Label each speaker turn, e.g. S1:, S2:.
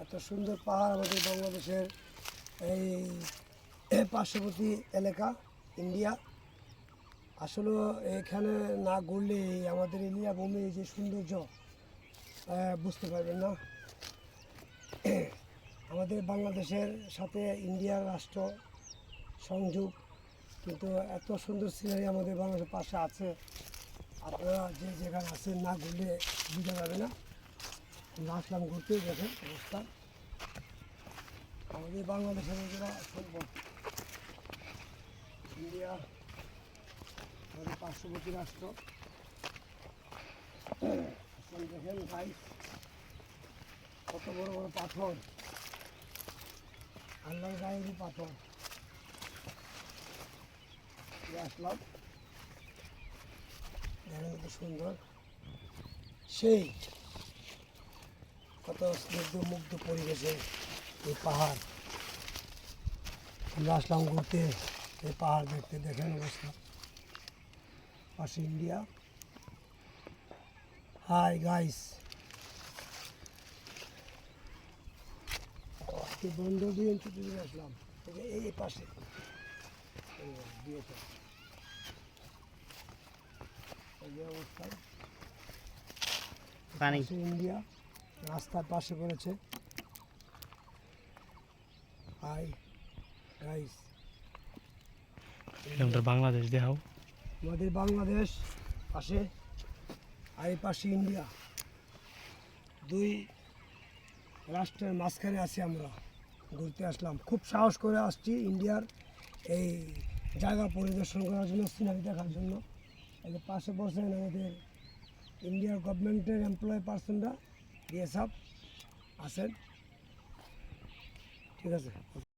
S1: এত সুন্দর পাহাড় আমাদের বাংলাদেশের এই পার্শ্ববর্তী এলাকা ইন্ডিয়া। আসলে এখানে না ঘুরলে আমাদের এলিয়া ভূমি যে সৌন্দর্য বুঝতে পারবেন না। আমাদের বাংলাদেশের সাথে ইন্ডিয়ার রাষ্ট্র সংযোগ, কিন্তু এত সুন্দর সিনারি আমাদের বাংলাদেশের পাশে আছে, আপনারা যে যেখানে আছেন না ঘুরলে বুঝতে পারবে না। আমরা আসলাম ঘুরতে, দেখেন অবস্থা আমাদের বাংলাদেশের এগুলো সম্ভব। ইন্ডিয়া আমাদের পার্শ্ববর্তী রাষ্ট্র। দেখেন ভাই কত বড় বড় পাথর, আল্লাহর গায়েরই পাথর। আসলাম, দেখেন কত সুন্দর, সেই কত স্নিগ্ধ মুগ্ধ পরিবেশে এই পাহাড়। আমরা আসলাম ঘুরতে, এই পাহাড় দেখতে, দেখেন অবস্থা পাশে ইন্ডিয়া। হাই গাইস, বন্ধ দিয়ে ছুটে আসলাম এই পাশে দিয়েছে অবস্থায়
S2: পানি
S1: ইন্ডিয়া রাস্তার পাশে পড়েছে। হাই গাইস,
S2: বাংলাদেশ দেখাও,
S1: আমাদের বাংলাদেশ পাশে আর এই পাশে ইন্ডিয়া, দুই রাষ্ট্রের মাঝখানে আছি আমরা। ঘুরতে আসলাম, খুব সাহস করে আসছি ইন্ডিয়ার এই জায়গা পরিদর্শন করার জন্য, সিনারি দেখার জন্য। এই যে পাশে বসেন আমাদের ইন্ডিয়ার গভর্নমেন্টের এমপ্লয় পার্সনরা, বিএসএফ আছেন, ঠিক আছে।